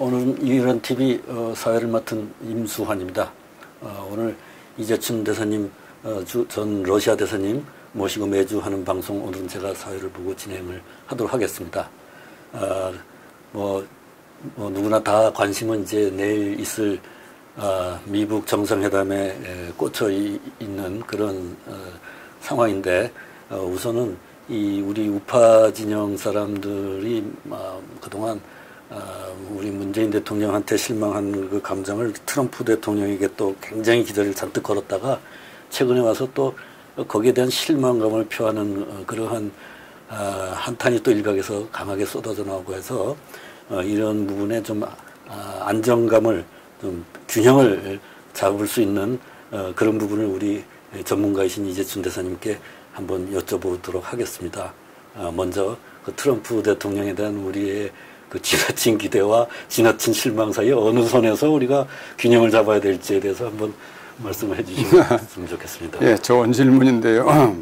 오늘은 이런 TV 사회를 맡은 임수환입니다. 오늘 이재춘 대사님, 전 러시아 대사님 모시고 매주 하는 방송, 오늘은 제가 사회를 보고 진행을 하도록 하겠습니다. 누구나 다 관심은 이제 내일 있을 미북 정상회담에 꽂혀 있는 그런 상황인데, 우선은 우리 우파 진영 사람들이 그동안 우리 문재인 대통령한테 실망한 그 감정을 트럼프 대통령에게 또 굉장히 기대를 잔뜩 걸었다가 최근에 와서 또 거기에 대한 실망감을 표하는 그러한 한탄이 또 일각에서 강하게 쏟아져 나오고 해서 이런 부분에 좀 안정감을, 좀 균형을 잡을 수 있는 그런 부분을 우리 전문가이신 이재춘 대사님께 한번 여쭤보도록 하겠습니다. 먼저 그 트럼프 대통령에 대한 우리의 그 지나친 기대와 지나친 실망 사이에 어느 선에서 우리가 균형을 잡아야 될지에 대해서 한번 말씀을 해주시면 좋겠습니다. 예, 좋은 질문인데요.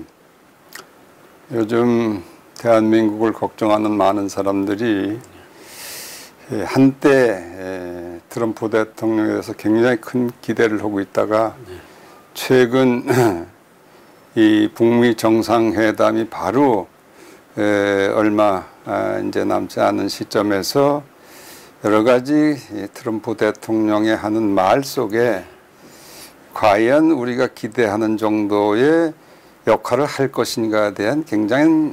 요즘 대한민국을 걱정하는 많은 사람들이 한때 트럼프 대통령에 대해서 굉장히 큰 기대를 하고 있다가 최근 이 북미 정상회담이 바로 얼마 이제 남지 않은 시점에서 여러 가지 트럼프 대통령의 하는 말 속에 과연 우리가 기대하는 정도의 역할을 할 것인가에 대한 굉장히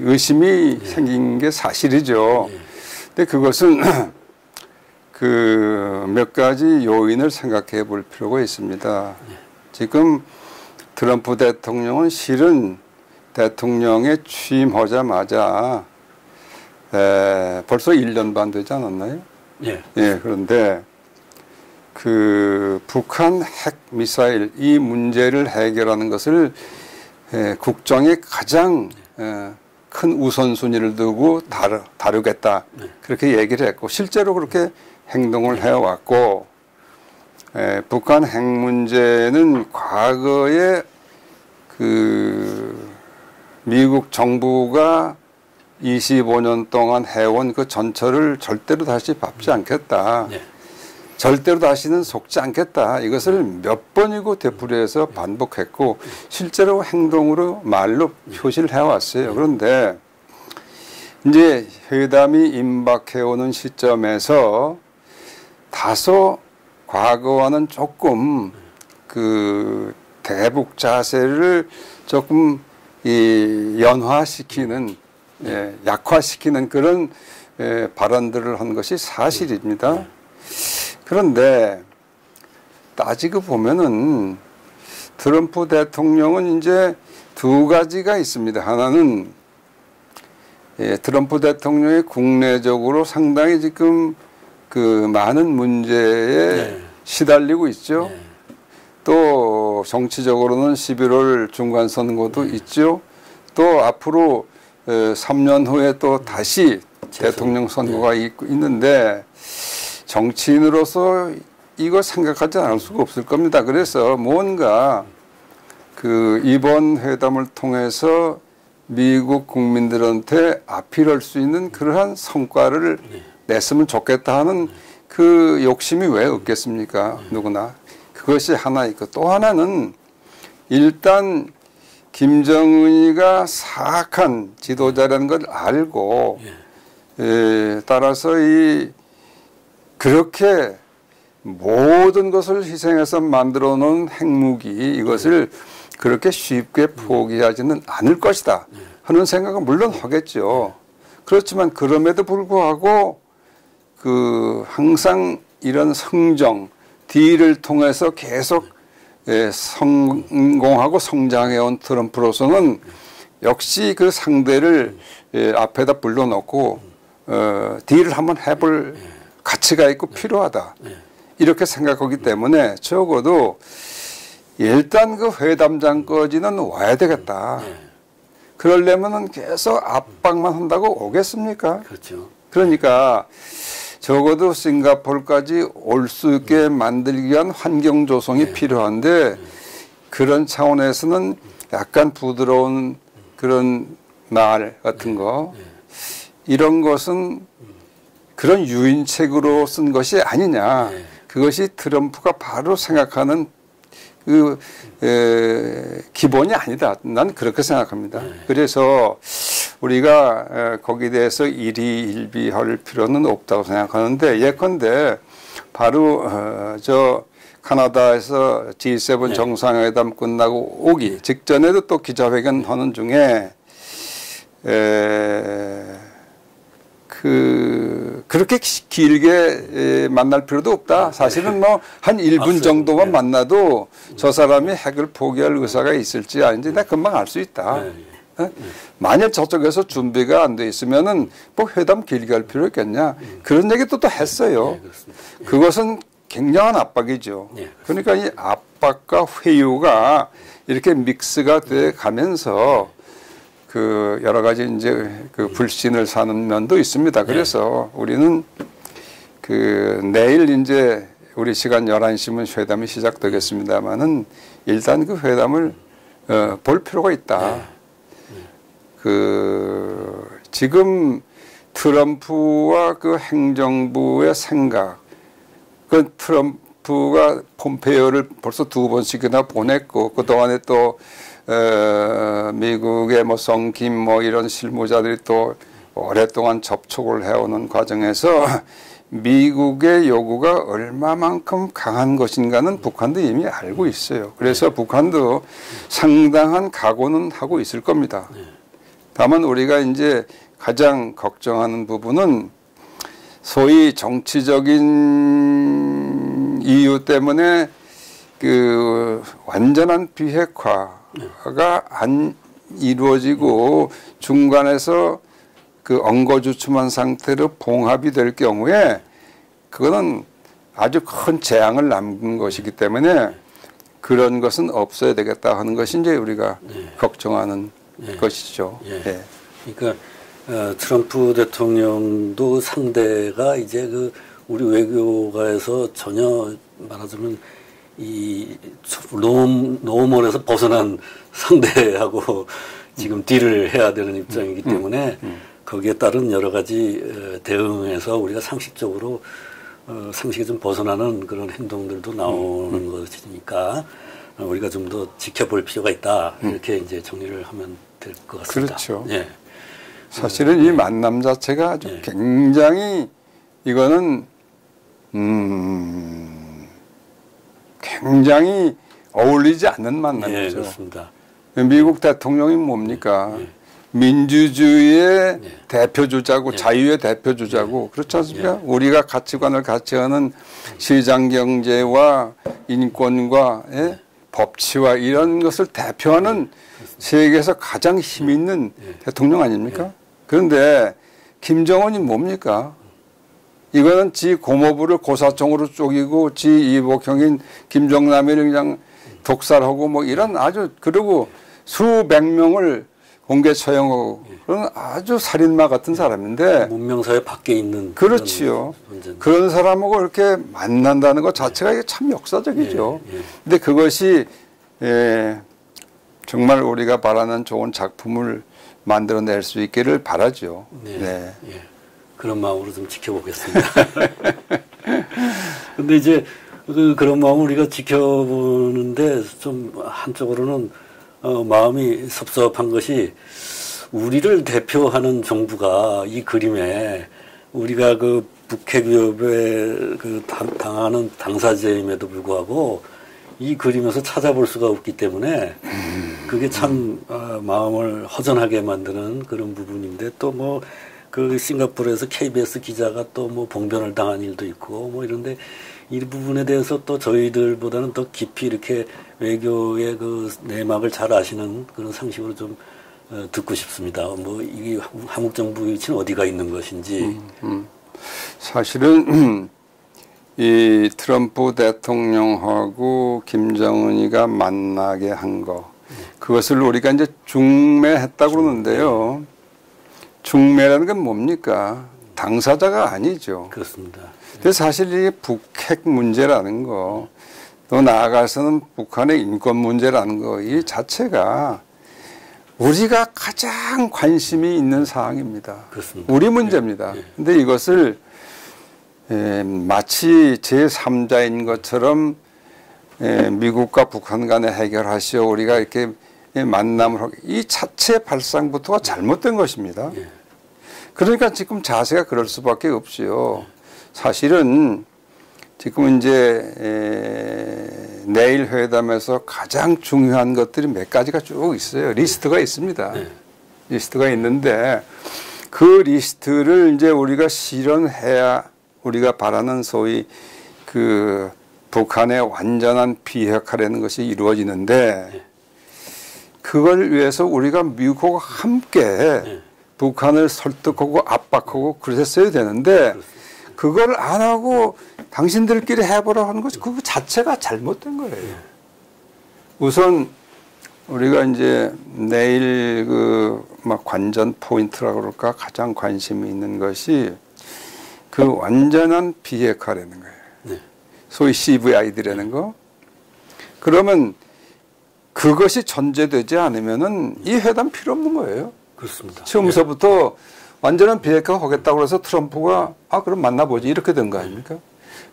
의심이 생긴 게 사실이죠. 근데 그것은 그 몇 가지 요인을 생각해 볼 필요가 있습니다. 지금 트럼프 대통령은 실은 대통령에 취임하자마자 벌써 1년 반 되지 않았나요? 예. 예, 그런데 그 북한 핵 미사일 이 문제를 해결하는 것을 국정에 가장 큰 우선순위를 두고 다루겠다. 그렇게 얘기를 했고 실제로 그렇게 행동을 해왔고, 북한 핵 문제는 과거에 그 미국 정부가 25년 동안 해온 그 전철을 절대로 다시 밟지 않겠다. 절대로 다시는 속지 않겠다. 이것을 몇 번이고 되풀이해서 반복했고 실제로 행동으로 말로 표시를 해왔어요. 그런데 이제 회담이 임박해오는 시점에서 다소 과거와는 조금 그 대북 자세를 조금 연화시키는, 약화시키는 그런 발언들을 한 것이 사실입니다. 그런데 따지고 보면은 트럼프 대통령은 이제 두 가지가 있습니다. 하나는 트럼프 대통령이 국내적으로 상당히 지금 그 많은 문제에 시달리고 있죠. 또 정치적으로는 11월 중간선거도 있죠. 또 앞으로 3년 후에 또 다시 대통령 선거가 있는데 정치인으로서 이거 생각하지 않을 수가 없을 겁니다. 그래서 뭔가 그 이번 회담을 통해서 미국 국민들한테 아필할 수 있는 그러한 성과를 냈으면 좋겠다 하는 그 욕심이 왜 없겠습니까? 누구나. 그것이 하나 있고, 또 하나는 일단 김정은이가 사악한 지도자라는 걸 알고 따라서 그렇게 모든 것을 희생해서 만들어 놓은 핵무기, 이것을 그렇게 쉽게 포기하지는 않을 것이다 하는 생각은 물론 하겠죠. 그렇지만 그럼에도 불구하고 그 항상 이런 성정, 딜을 통해서 계속 성공하고 성장해온 트럼프로서는 역시 그 상대를 앞에다 불러놓고 딜을 한번 해볼 가치가 있고 필요하다. 이렇게 생각하기 때문에 적어도 일단 그 회담장까지는 와야 되겠다. 그러려면은 계속 압박만 한다고 오겠습니까? 그렇죠. 그러니까 적어도 싱가포르까지 올 수 있게 만들기 위한 환경 조성이 필요한데, 그런 차원에서는 약간 부드러운 그런 말 같은 거, 이런 것은 그런 유인책으로 쓴 것이 아니냐. 그것이 트럼프가 바로 생각하는 그 기본이 아니다. 난 그렇게 생각합니다. 그래서 우리가 거기에 대해서 일희일비할 필요는 없다고 생각하는데, 예컨대 바로 저 카나다에서 G7 정상회담 끝나고 오기 직전에도 또 기자회견 하는 중에 그렇게 길게 만날 필요도 없다. 사실은 뭐 한 1분 정도만 만나도 저 사람이 핵을 포기할 의사가 있을지 아닌지 내가 금방 알 수 있다. 만약 저쪽에서 준비가 안 돼 있으면은 뭐 회담 길게 할 필요 있겠냐. 그런 얘기도 또 했어요. 그것은 굉장한 압박이죠. 그러니까 이 압박과 회유가 이렇게 믹스가 돼 가면서 그 여러 가지 이제 그 불신을 사는 면도 있습니다. 그래서 우리는 그 내일 이제 우리 시간 11시면 회담이 시작되겠습니다만은 일단 그 회담을 볼 필요가 있다. 그 지금 트럼프와 그 행정부의 생각, 그 트럼프가 폼페이오를 벌써 2번씩이나 보냈고 그 동안에 또 미국의 뭐 성김 뭐 이런 실무자들이 또 오랫동안 접촉을 해오는 과정에서 미국의 요구가 얼마만큼 강한 것인가는 북한도 이미 알고 있어요. 그래서 북한도 상당한 각오는 하고 있을 겁니다. 다만 우리가 이제 가장 걱정하는 부분은 소위 정치적인 이유 때문에 그 완전한 비핵화가 안 이루어지고 중간에서 그 엉거주춤한 상태로 봉합이 될 경우에 그거는 아주 큰 재앙을 남긴 것이기 때문에 그런 것은 없어야 되겠다 하는 것이 이제 우리가 걱정하는 것이죠. 그러니까 트럼프 대통령도 상대가 이제 그 우리 외교가에서 전혀 말하자면 이 노멀에서 벗어난 상대하고 지금 딜을 해야 되는 입장이기 때문에 거기에 따른 여러 가지 대응에서 우리가 상식적으로 상식이 좀 벗어나는 그런 행동들도 나오는 것이니까 우리가 좀 더 지켜볼 필요가 있다. 이렇게 이제 정리를 하면 될 것 같습니다. 그렇죠. 사실은 이 만남 자체가 아주 굉장히 이거는 굉장히 어울리지 않는 만남이죠. 그렇습니다. 미국 대통령이 뭡니까? 민주주의의 대표주자고 자유의 대표주자고 그렇지 않습니까? 우리가 가치관을 같이 하는 시장경제와 인권과 법치와 이런 것을 대표하는 세계에서 가장 힘 있는 대통령 아닙니까? 그런데 김정은이 뭡니까? 이거는 지 고모부를 고사총으로 쪼개고 지 이복형인 김정남이를 그냥 독살하고 뭐 이런 아주 그리고 수백 명을 공개 처형하고 그런 아주 살인마 같은 사람인데 문명사회 밖에 있는 그렇지요. 그런 사람하고 이렇게 만난다는 것 자체가 이게 참 역사적이죠. 근데 그것이 정말 우리가 바라는 좋은 작품을 만들어낼 수 있기를 바라죠. 그런 마음으로 좀 지켜보겠습니다. 근데 이제 그런 마음을 우리가 지켜보는데 좀 한쪽으로는 마음이 섭섭한 것이 우리를 대표하는 정부가 이 그림에 우리가 그 북핵 위협에 그 당하는 당사자임에도 불구하고 이 그림에서 찾아볼 수가 없기 때문에 그게 참 마음을 허전하게 만드는 그런 부분인데 또 뭐 그 싱가포르에서 KBS 기자가 또 뭐 봉변을 당한 일도 있고 뭐 이런데 이 부분에 대해서 또 저희들보다는 더 깊이 이렇게 외교의 그 내막을 잘 아시는 그런 상식으로 좀 듣고 싶습니다. 뭐 이게 한국 정부 위치는 어디가 있는 것인지. 사실은 이 트럼프 대통령하고 김정은이가 만나게 한 거, 그것을 우리가 이제 중매했다고 그러는데요. 중매라는 건 뭡니까? 당사자가 아니죠. 그렇습니다. 근데 사실 이 북핵 문제라는 거, 또 나아가서는 북한의 인권 문제라는 거, 이 자체가 우리가 가장 관심이 있는 사항입니다. 그렇습니다. 우리 문제입니다. 근데 이것을 마치 제3자인 것처럼 미국과 북한 간에 해결하시오. 우리가 이렇게 만남을 하고 이 자체 발상부터가 잘못된 것입니다. 그러니까 지금 자세가 그럴 수밖에 없지요. 사실은 지금 이제 내일 회담에서 가장 중요한 것들이 몇 가지가 쭉 있어요. 리스트가 있습니다. 리스트가 있는데 그 리스트를 이제 우리가 실현해야 우리가 바라는 소위 그 북한의 완전한 비핵화라는 것이 이루어지는데 그걸 위해서 우리가 미국과 함께 북한을 설득하고 압박하고 그랬어야 되는데 그걸 안 하고 당신들끼리 해보라 하는 것이 그거 자체가 잘못된 거예요. 우선 우리가 이제 내일 그 막 관전 포인트라고 그럴까 가장 관심이 있는 것이 그 완전한 비핵화라는 거예요. 소위 CVID라는 거. 그러면 그것이 전제되지 않으면은 이 회담 필요 없는 거예요. 그렇습니다. 처음서부터 완전한 비핵화 하겠다고 해서 트럼프가 그럼 만나보지 이렇게 된 거 아닙니까?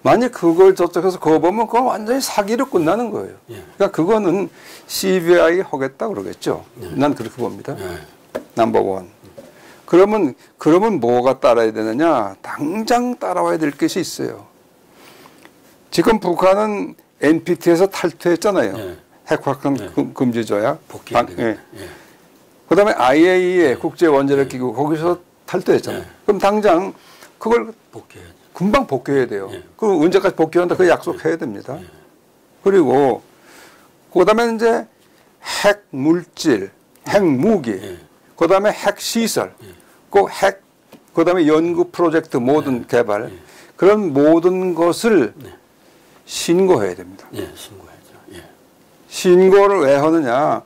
만약 그걸 저쪽에서 거부하면 그건 완전히 사기로 끝나는 거예요. 그러니까 그거는 CVI 하겠다 그러겠죠. 난 그렇게 봅니다. 넘버원. 그러면 뭐가 따라야 되느냐? 당장 따라와야 될 것이 있어요. 지금 북한은 NPT에서 탈퇴했잖아요. 핵확산 금지 조약. 그다음에 IAEA 국제 원자력 기구 거기서 탈퇴했잖아요. 그럼 당장 그걸 금방 복귀해야 돼요. 그럼 언제까지 복귀한다 그 약속해야 됩니다. 그리고 그다음에 이제 핵 물질, 핵 무기, 그다음에 핵 시설, 그다음에 연구 프로젝트 모든 개발 그런 모든 것을 신고해야 됩니다. 신고해야죠. 신고를 왜 하느냐?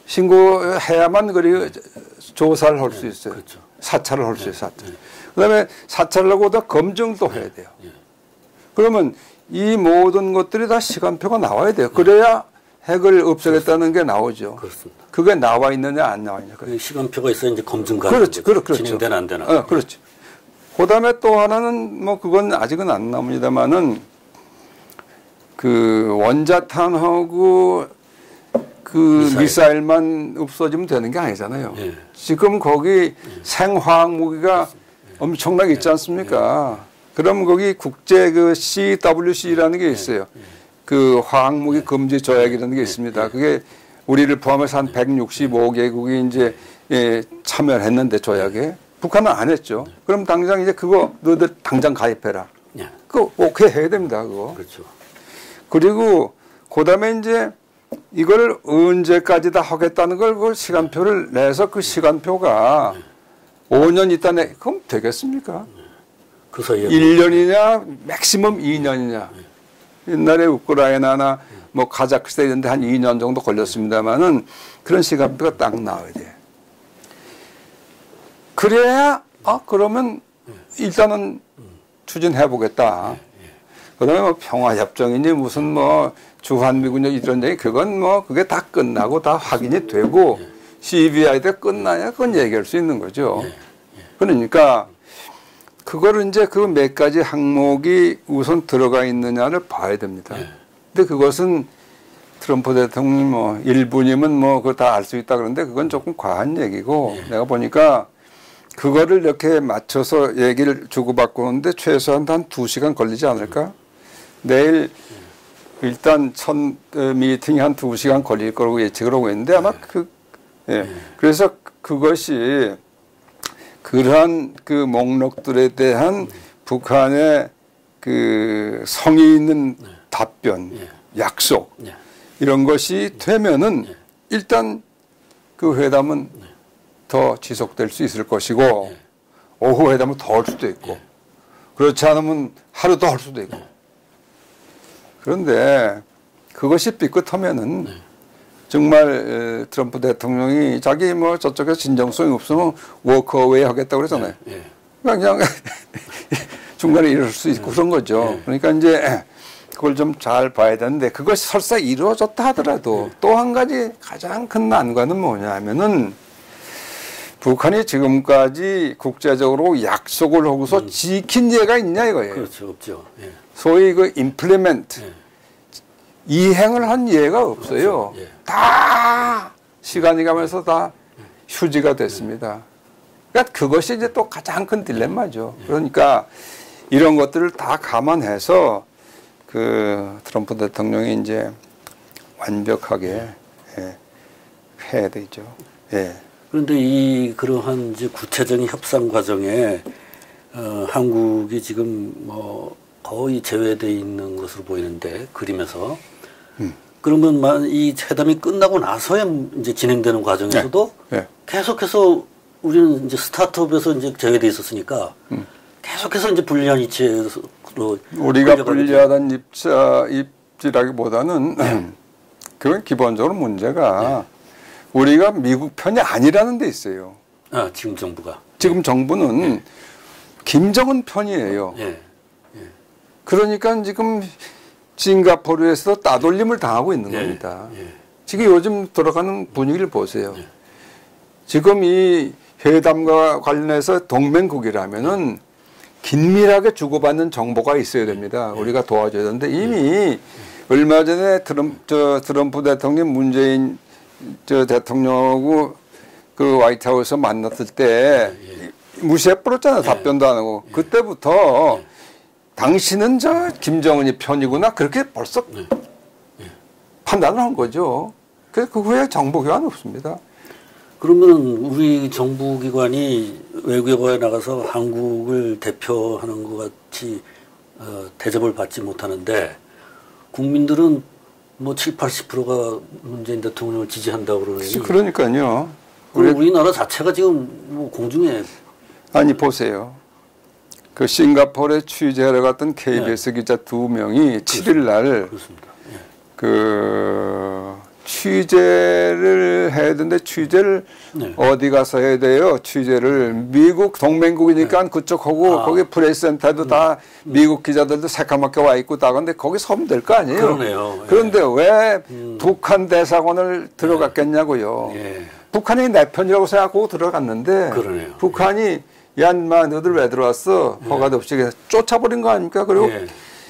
신고해야만 그리고 조사를 할 수 있어요. 그렇죠. 사찰을 할 수 있어요. 사찰. 그다음에 사찰을 하고 다 검증도 해야 돼요. 그러면 이 모든 것들이 다 시간표가 나와야 돼요. 그래야 핵을 없애겠다는 게 나오죠. 그렇습니다. 그게 나와 있느냐 안 나와 있느냐. 그 시간표가 있어야 이제 검증가 그렇죠. 진행되나 안 되나. 그렇죠. 그다음에 또 하나는 뭐 그건 아직은 안 나옵니다만은 그 원자탄하고 그 미사일만 없어지면 되는 게 아니잖아요. 지금 거기 생화학 무기가 엄청나게 있지 않습니까? 그럼 거기 국제 그 CWC라는 게 있어요. 그 화학무기 금지 조약이라는 게 있습니다. 그게 우리를 포함해서 한 165개국이 이제 참여를 했는데 조약에 북한은 안 했죠. 그럼 당장 이제 그거 너희들 당장 가입해라. 그거 오케이 해야 됩니다. 그거. 그렇죠. 그리고 그다음에 이제 이걸 언제까지 다 하겠다는 걸 그 시간표를 내서 그 시간표가 5년 있다 내 그럼 되겠습니까? 그 사이에 1년이냐 맥시멈 2년이냐. 옛날에 우크라이나나 뭐 카자흐스탄 이런 데 한 2년 정도 걸렸습니다만은 그런 시간표가 딱 나와야 돼. 그래야 그러면 일단은 추진해 보겠다. 그다음에 뭐 평화협정이니 무슨 뭐 주한미군력 이런 얘기 그건 뭐 그게 다 끝나고 다 확인이 되고 CVI가 끝나야 그건 얘기할 수 있는 거죠. 그러니까 그거를 이제 그 몇 가지 항목이 우선 들어가 있느냐를 봐야 됩니다. 근데 그것은 트럼프 대통령이 뭐 일부님은 뭐 그거 다 알 수 있다 그러는데 그건 조금 과한 얘기고 내가 보니까 그거를 이렇게 맞춰서 얘기를 주고받고 오는데 최소한 한 2시간 걸리지 않을까? 내일 일단 첫 미팅이 한 2시간 걸릴 거라고 예측을 하고 있는데 아마 그래서 그것이 그러한 그 목록들에 대한 북한의 그 성의 있는 답변, 약속 이런 것이 되면은 일단 그 회담은 더 지속될 수 있을 것이고 오후 회담은 더 할 수도 있고 그렇지 않으면 하루 더 할 수도 있고 그런데 그것이 삐끗하면은 정말 트럼프 대통령이 자기 뭐 저쪽에 진정성이 없으면 워크어웨이 하겠다고 그러잖아요. 그냥 중간에 이럴 수 있고 그런 거죠. 그러니까 이제 그걸 좀 잘 봐야 되는데 그것이 설사 이루어졌다 하더라도 또 한 가지 가장 큰 난관은 뭐냐 하면은 북한이 지금까지 국제적으로 약속을 하고서 지킨 예가 있냐 이거예요. 그렇죠, 없죠. 예. 소위 그 임플리멘트 이행을 한 예가 없어요. 그렇죠. 예. 다 시간이 가면서 다 휴지가 됐습니다. 그러니까 그것이 이제 또 가장 큰 딜레마죠. 그러니까 이런 것들을 다 감안해서 그 트럼프 대통령이 이제 완벽하게 해야 되죠. 예. 그런데 그러한 이제 구체적인 협상 과정에 한국이 지금 뭐 거의 제외되어 있는 것으로 보이는데 그림에서 그러면 이 회담이 끝나고 나서야 이제 진행되는 과정에서도 계속해서 우리는 이제 스타트업에서 이제 제외돼 있었으니까 계속해서 이제 불리한 위치로 우리가 불리하다는 입지라기보다는 그건 기본적으로 문제가 우리가 미국 편이 아니라는 데 있어요. 아, 지금 정부가. 지금 정부는 김정은 편이에요. 그러니까 지금 싱가포르에서 따돌림을 당하고 있는 겁니다. 지금 요즘 돌아가는 분위기를 보세요. 지금 이 회담과 관련해서 동맹국이라면은 긴밀하게 주고받는 정보가 있어야 됩니다. 우리가 도와줘야 되는데 이미 얼마 전에 트럼프 대통령 문재인 대통령하고 그 화이트하우스 만났을 때 무시해버렸잖아요. 답변도 안 하고. 그때부터 당신은 김정은이 편이구나 그렇게 벌써 판단을 한 거죠. 그래서 그 후에 정보 교환 없습니다. 그러면 우리 정부기관이 외교부에 나가서 한국을 대표하는 것 같이 대접을 받지 못하는데 국민들은 뭐 70, 80%가 문재인 대통령을 지지한다고 그러니 그러니까요. 우리나라 자체가 지금 뭐 공중에 아니 보세요. 그 싱가포르에 취재하러 갔던 KBS 기자 2명이 7일 날 그 취재를 해야 되는데 취재를 어디 가서 해야 돼요? 취재를 미국 동맹국이니까 그쪽하고 거기 프레스센터도 다 미국 기자들도 새까맣게 와 있고 다 근데 거기 서면 될 거 아니에요? 그러네요. 그런데 왜 북한 대사관을 들어갔겠냐고요? 북한이 내 편이라고 생각하고 들어갔는데 그러네요. 북한이 야 인마 너들 왜 들어왔어? 허가도 없이 쫓아버린 거 아닙니까? 그리고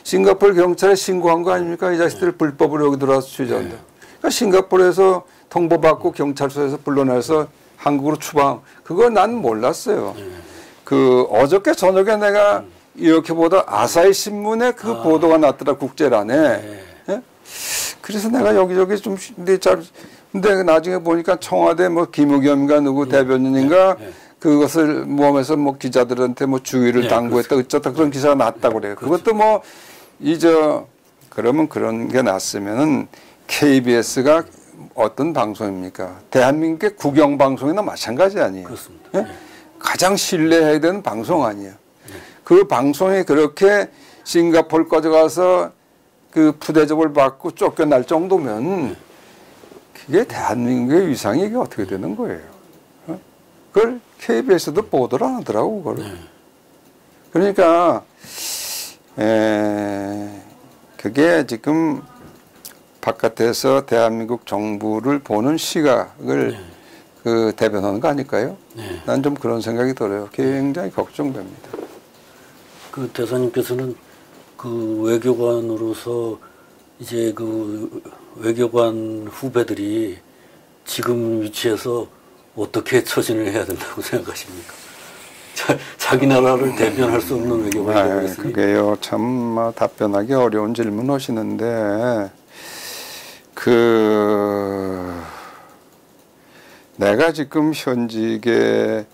싱가포르 경찰에 신고한 거 아닙니까? 이 자식들 불법으로 여기 들어와서 취재한다. 그러니까 싱가포르에서 통보받고 경찰서에서 불러내서 한국으로 추방. 그거 난 몰랐어요. 그 어저께 저녁에 내가 이렇게 보다 아사히 신문에 그 보도가 났더라 국제란에. 예? 그래서 내가 여기저기 좀 근데 나중에 보니까 청와대 뭐 김의겸인가 누구 대변인인가 그것을 모험해서 뭐 기자들한테 뭐 주의를 당부했다 어쩌다 그런 기사가 났다고 그래요. 그것도 뭐 그러면 그런 게 났으면은 KBS가 어떤 방송입니까? 대한민국의 국영방송이나 마찬가지 아니에요. 그렇습니다. 예? 가장 신뢰해야 되는 방송 아니에요. 그 방송이 그렇게 싱가포르까지 가서 그 푸대접을 받고 쫓겨날 정도면 그게 대한민국의 위상이 이게 어떻게 되는 거예요? 그걸 KBS도 보도를 안 하더라고, 그걸. 그러니까, 그게 지금 바깥에서 대한민국 정부를 보는 시각을 그 대변하는 거 아닐까요? 난 좀 그런 생각이 들어요. 굉장히 걱정됩니다. 그 대사님께서는 그 외교관으로서 이제 그 외교관 후배들이 지금 위치에서 어떻게 처신을 해야 된다고 생각하십니까? 자기 나라를 대변할 수 없는 외교관이 되었으니. 그게요, 참 답변하기 어려운 질문 하시는데 내가 지금 현직에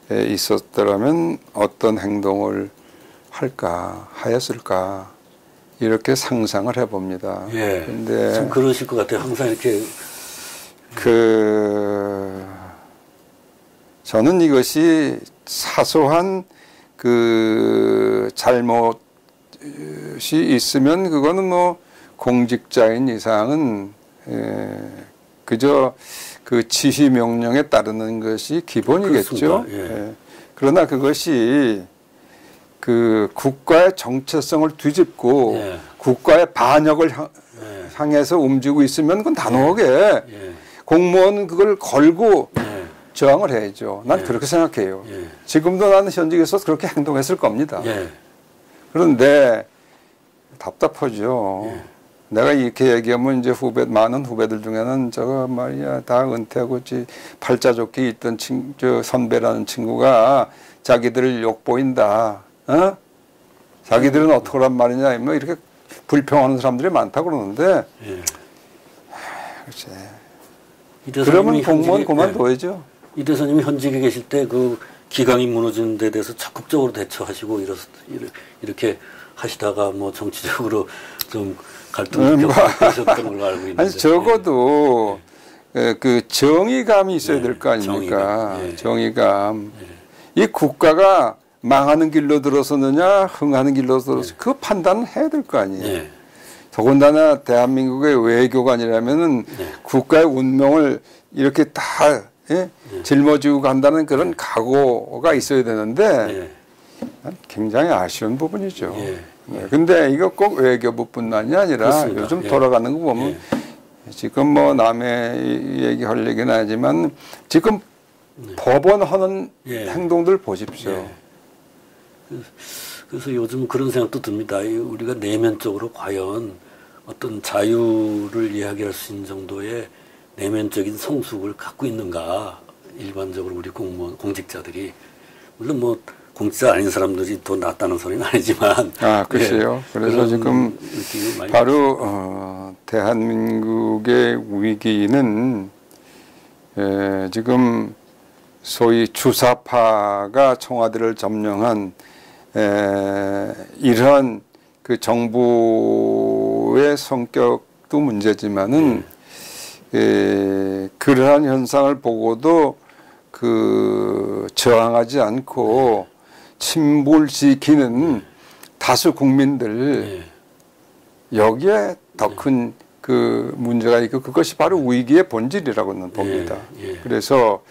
있었더라면 어떤 행동을 하였을까 이렇게 상상을 해봅니다. 예. 근데 참 그러실 것 같아요. 항상 이렇게 저는 이것이 사소한 그 잘못이 있으면 그거는 뭐 공직자인 이상은 그저 그 지시 명령에 따르는 것이 기본이겠죠. 그러나 그것이 그 국가의 정체성을 뒤집고 국가의 반역을 향해서 움직이고 있으면 그건 단호하게 공무원은 그걸 걸고 저항을 해야죠. 난 그렇게 생각해요. 지금도 나는 현직에서 그렇게 행동했을 겁니다. 그런데 답답하죠. 내가 이렇게 얘기하면 이제 많은 후배들 중에는 저거 말이야 다 은퇴하고 팔자좋게 있던 저 선배라는 친구가 자기들을 욕보인다. 어? 자기들은 어떻게 란 말이냐 뭐 이렇게 불평하는 사람들이 많다고 그러는데 글쎄. 그러면 공무원 그만둬야죠. 이 대사님이 현직에 계실 때 그 기강이 무너지는 데 대해서 적극적으로 대처하시고 이렇게 하시다가 뭐 정치적으로 좀 갈등을 겪으셨던 걸로 알고 있는데. 아니 적어도 그 정의감이 있어야 될 거 아닙니까? 정의감. 이 국가가 망하는 길로 들어서느냐 흥하는 길로 들어서 그 판단을 해야 될 거 아니에요. 더군다나 대한민국의 외교관이라면은 국가의 운명을 이렇게 다 짊어지고 간다는 그런 각오가 있어야 되는데 굉장히 아쉬운 부분이죠. 근데 이거 꼭 외교부뿐만이 아니라 그렇습니다. 요즘 돌아가는 거 보면 지금 뭐 남의 얘기할 얘기는 하지만 지금 법원 하는 행동들 보십시오. 그래서 요즘 그런 생각도 듭니다. 우리가 내면적으로 과연 어떤 자유를 이야기할 수 있는 정도의 내면적인 성숙을 갖고 있는가. 일반적으로 우리 공무원, 공직자들이. 물론 뭐 공직자 아닌 사람들이 더 낫다는 소리는 아니지만. 글쎄요. 그래서 지금 바로 대한민국의 위기는 지금 소위 주사파가 청와대를 점령한 이러한 그 정부의 성격도 문제지만은 그러한 현상을 보고도 그 저항하지 않고 침몰시키는 다수 국민들 여기에 더 큰 그 문제가 있고 그것이 바로 위기의 본질이라고는 봅니다. 그래서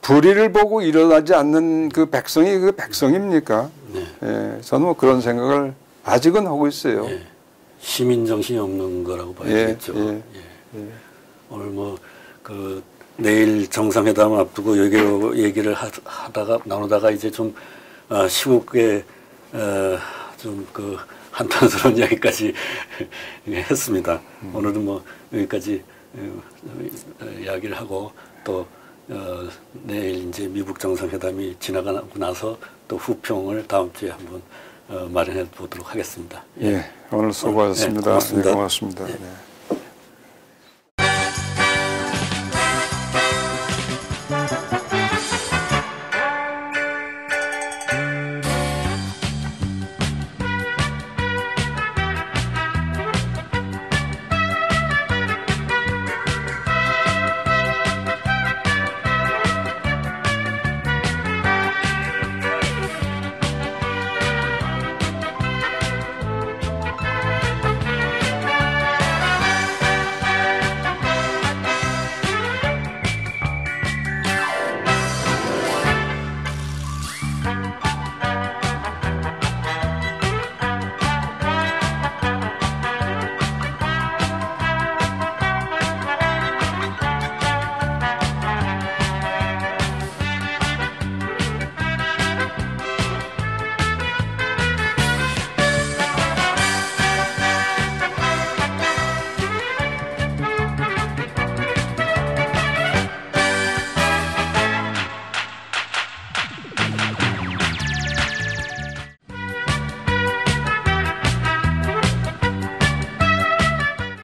불의를 보고 일어나지 않는 그 백성이 그 백성입니까? 저는 뭐 그런 생각을 아직은 하고 있어요. 시민 정신이 없는 거라고 봐야겠죠. 오늘 뭐 그 내일 정상회담 앞두고 얘기를 하다가 나누다가 이제 좀 시국에 좀 그 한탄스러운 이야기까지 했습니다. 오늘은 뭐 여기까지 이야기를 하고 또 내일 이제 미국 정상회담이 지나가고 나서 또 후평을 다음 주에 한번 마련해 보도록 하겠습니다. 오늘 수고하셨습니다. 고맙습니다. 고맙습니다.